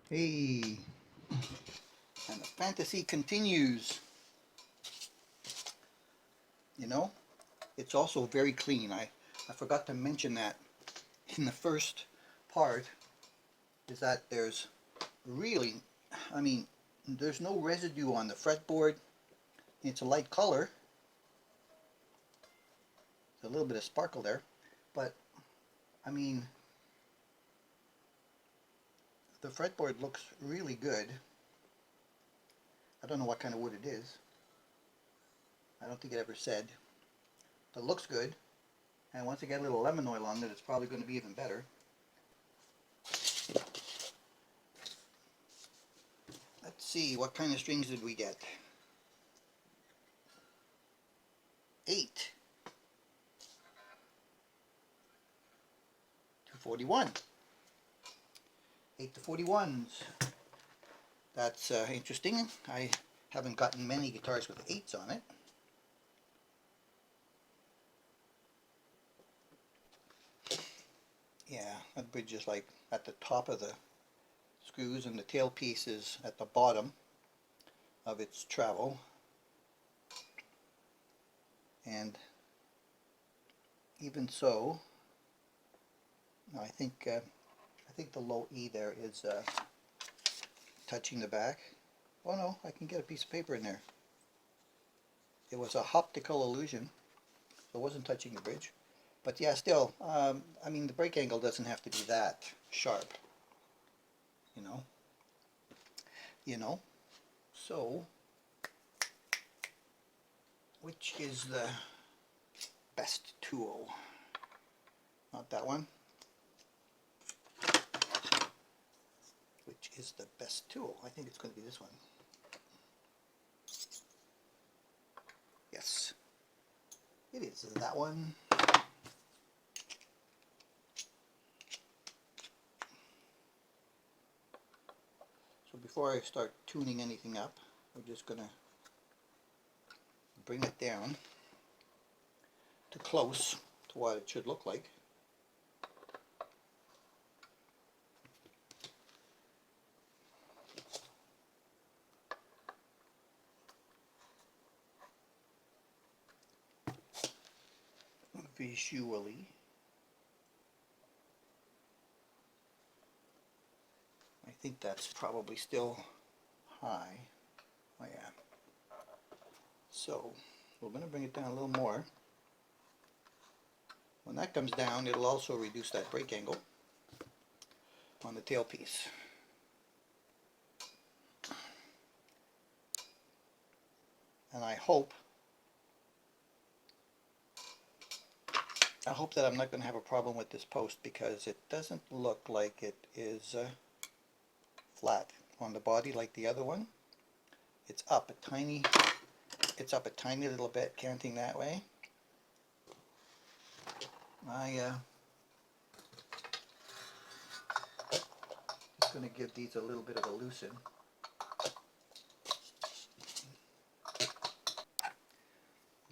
Hey, and the fantasy continues. You know, it's also very clean. I forgot to mention that in the first part, is that there's really, I mean, there's no residue on the fretboard. It's a light color. There's a little bit of sparkle there, but I mean, the fretboard looks really good. I don't know what kind of wood it is. I don't think it ever said. But it looks good. And once I get a little lemon oil on it, it's probably going to be even better. Let's see, what kind of strings did we get? 8. 241. 8 to 41s. That's interesting. I haven't gotten many guitars with 8s on it. Yeah, that bridge is like at the top of the screws and the tailpiece is at the bottom of its travel. And even so, I think the low E there is touching the back. Oh no, I can get a piece of paper in there. It was a optical illusion, so it wasn't touching the bridge. But yeah, still, I mean, the break angle doesn't have to be that sharp, you know. So, which is the best tool? Not that one. Which is the best tool? I think it's going to be this one. Yes, it is that one. So before I start tuning anything up, we're just going to bring it down to close to what it should look like. Visually, I think that's probably still high. Oh yeah. So we're going to bring it down a little more. When that comes down, it'll also reduce that break angle on the tailpiece. And I hope that I'm not going to have a problem with this post, because it doesn't look like it is flat on the body like the other one. It's up a tiny little bit, canting that way. Just going to give these a little bit of a loosen.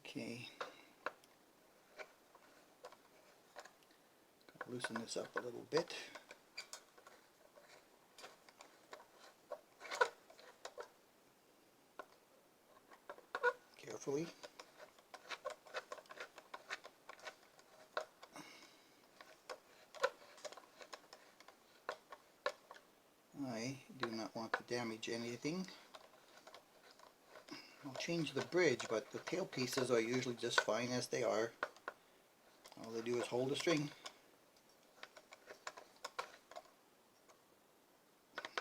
Okay. Loosen this up a little bit. Carefully. I do not want to damage anything. I'll change the bridge, but the tail pieces are usually just fine as they are. All they do is hold the string.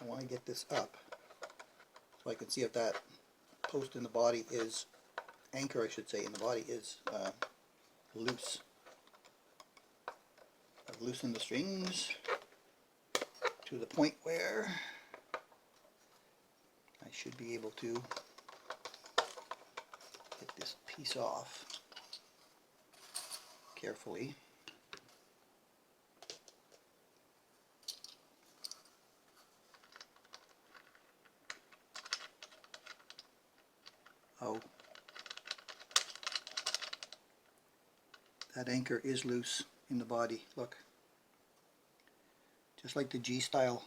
I want to get this up so I can see if that post in the body is, anchor I should say, in the body is loose. I've loosened the strings to the point where I should be able to get this piece off carefully. Oh, that anchor is loose in the body, look. Just like the G style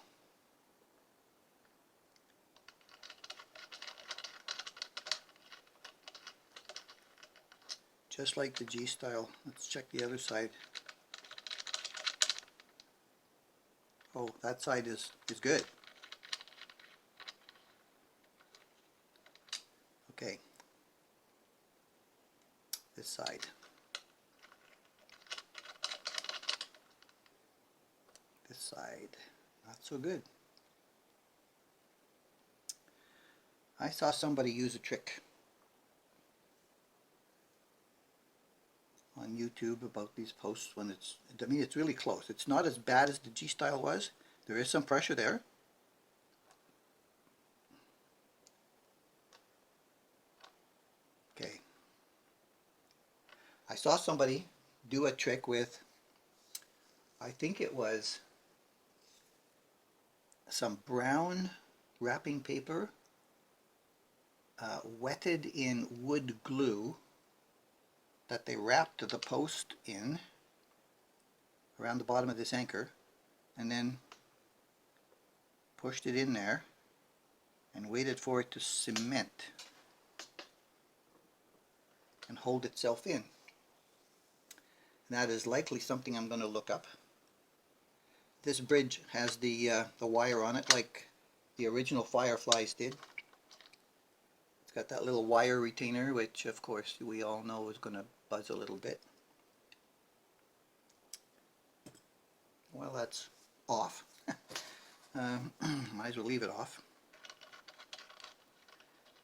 just like the G style. Let's check the other side. Oh, that side is good. Okay, this side. This side, not so good. I saw somebody use a trick on YouTube about these posts when it's, I mean, it's really close. It's not as bad as the G style was. There is some pressure there. Okay. I saw somebody do a trick with, I think it was some brown wrapping paper wetted in wood glue that they wrapped the post in around the bottom of this anchor, and then pushed it in there and waited for it to cement and hold itself in. And that is likely something I'm going to look up. This bridge has the wire on it like the original Fireflies did. It's got that little wire retainer, which of course we all know is going to buzz a little bit. Well, that's off. Might as well leave it off.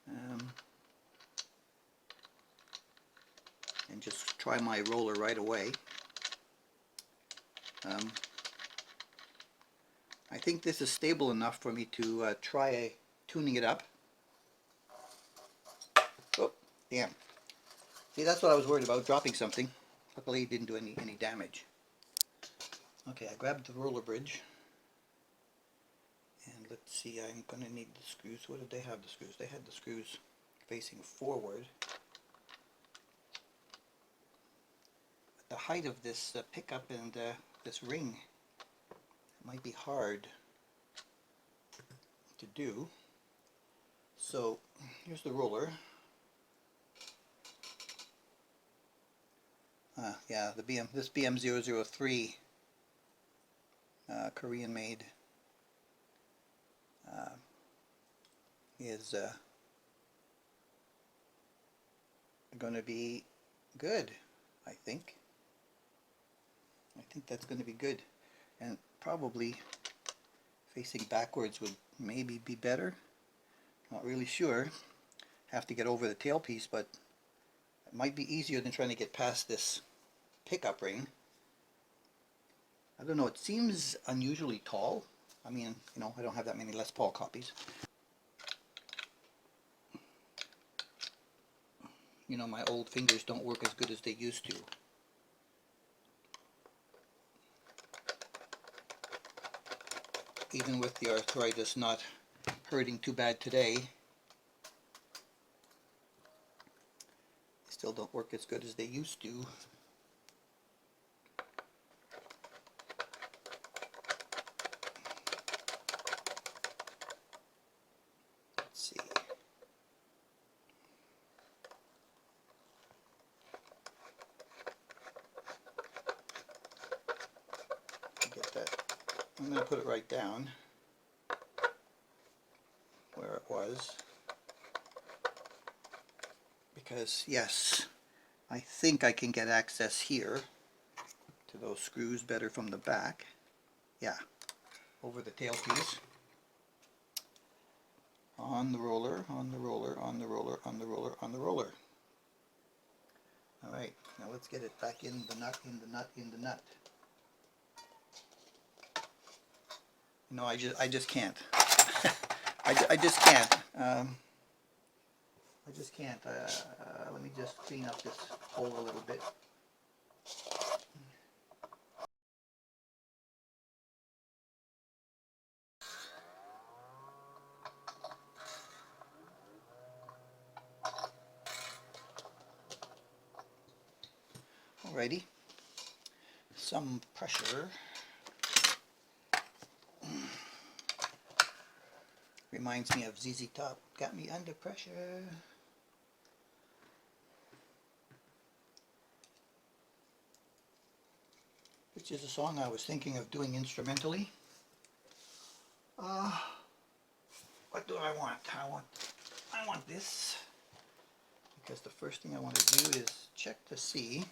And just try my roller right away. I think this is stable enough for me to try tuning it up. Oh, damn. See, that's what I was worried about, dropping something. Luckily it didn't do any damage. Okay, I grabbed the roller bridge. And let's see, I'm going to need the screws. What did they have, the screws? They had the screws facing forward. The height of this pickup and this ring might be hard to do. So here's the roller. Yeah, this BM003 Korean made is going to be good, I think. I think that's going to be good, and probably facing backwards would maybe be better. Not really sure. Have to get over the tailpiece, but it might be easier than trying to get past this pickup ring. I don't know, it seems unusually tall. I mean, you know, I don't have that many Les Paul copies. You know, my old fingers don't work as good as they used to. Even with the arthritis not hurting too bad today, they still don't work as good as they used to. Let's see. Get that. I'm going to put it right down where it was, because yes, I think I can get access here to those screws better from the back. Yeah, over the tailpiece. On the roller, on the roller, on the roller, on the roller, on the roller. Alright, now let's get it back in the nut, in the nut, in the nut. No, I just can't. I just can't. I just can't. Let me just clean up this hole a little bit. Alrighty. Some pressure. Reminds me of ZZ Top. Got me under pressure. which is a song I was thinking of doing instrumentally. What do I want? I want this, because the first thing I want to do is check to see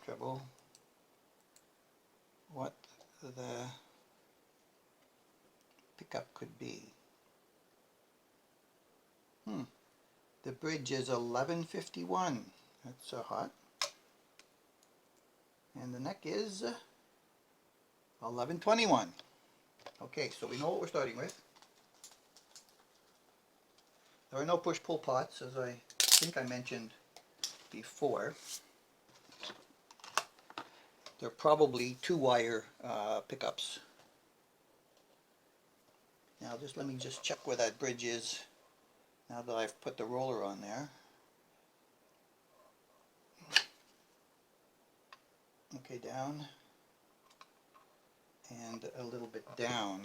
treble what the pickup could be. The bridge is 1151. That's hot. And the neck is 1121. Okay, so we know what we're starting with. There are no push-pull pots, as I think I mentioned before. They're probably 2-wire pickups. Now let me just check where that bridge is now that I've put the roller on there. Okay, down and a little bit down.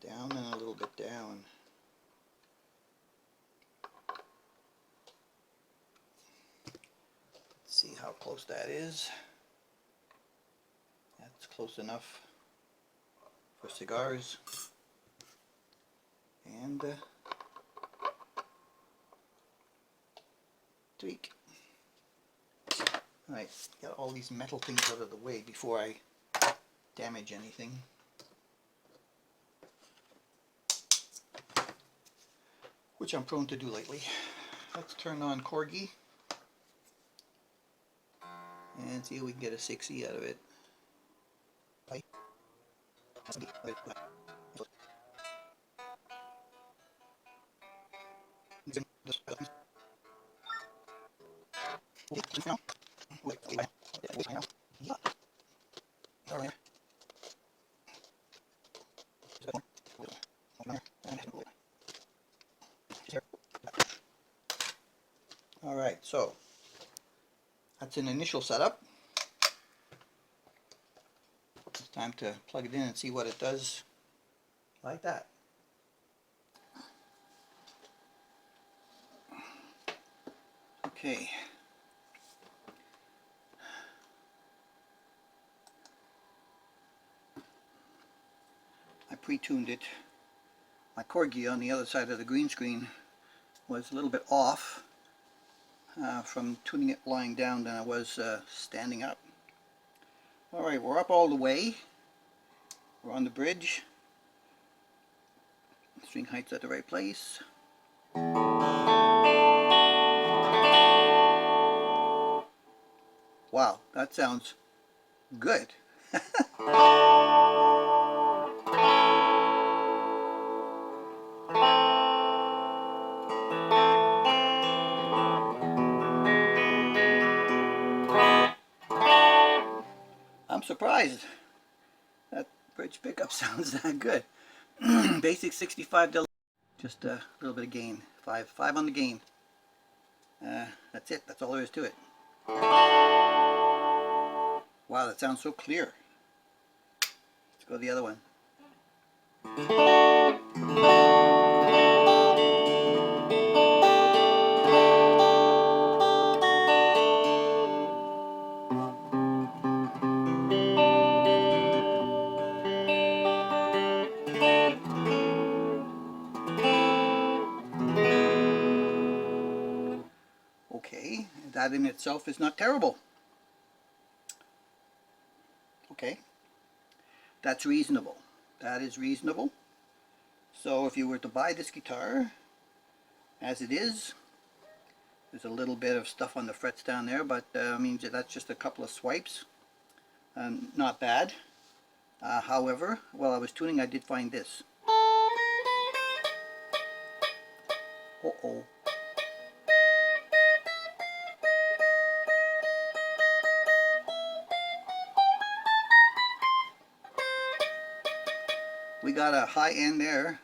Down and a little bit down. Let's see how close that is. That's close enough for cigars. And tweak. Alright, got all these metal things out of the way before I damage anything. Which I'm prone to do lately. Let's turn on Corgi and see if we can get a 6E out of it. Alright, so that's an initial setup. It's time to plug it in and see what it does, like that. Okay. I pre-tuned it. My Corgi on the other side of the green screen was a little bit off from tuning it lying down than I was standing up. Alright, we're up all the way. We're on the bridge. String height's at the right place. Wow, that sounds good. I'm surprised that bridge pickup sounds that good. Basic 65 delay, just a little bit of gain. Five on the gain. That's it. That's all there is to it. Wow, that sounds so clear. Let's go to the other one. Okay, that in itself is not terrible. Okay, that's reasonable. That is reasonable. So if you were to buy this guitar as it is, there's a little bit of stuff on the frets down there, but means that's just a couple of swipes. Not bad. However, while I was tuning, I did find this. Uh-oh. We got a high end there,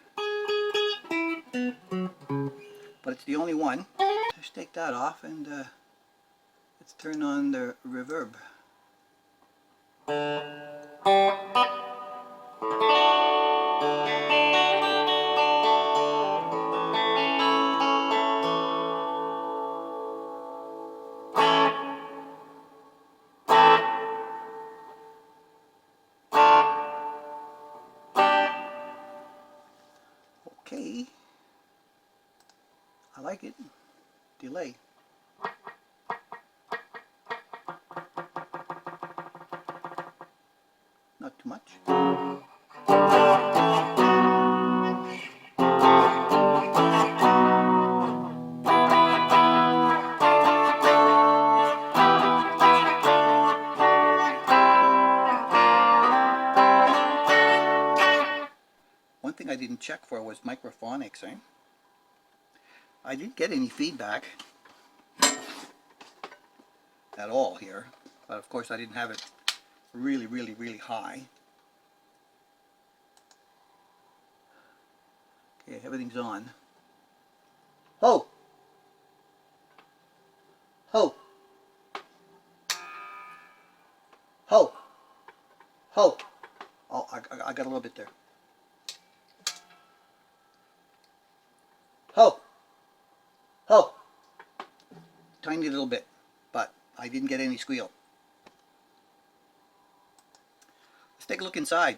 but it's the only one. Let's take that off and let's turn on the reverb. it. Delay. Not too much. One thing I didn't check for was microphonics, eh? I didn't get any feedback at all here, but of course I didn't have it really high. Okay, everything's on. Ho! Ho! Ho! Ho! Oh, I got a little bit there. Ho! Ho! Tiny little bit, but I didn't get any squeal. Let's take a look inside.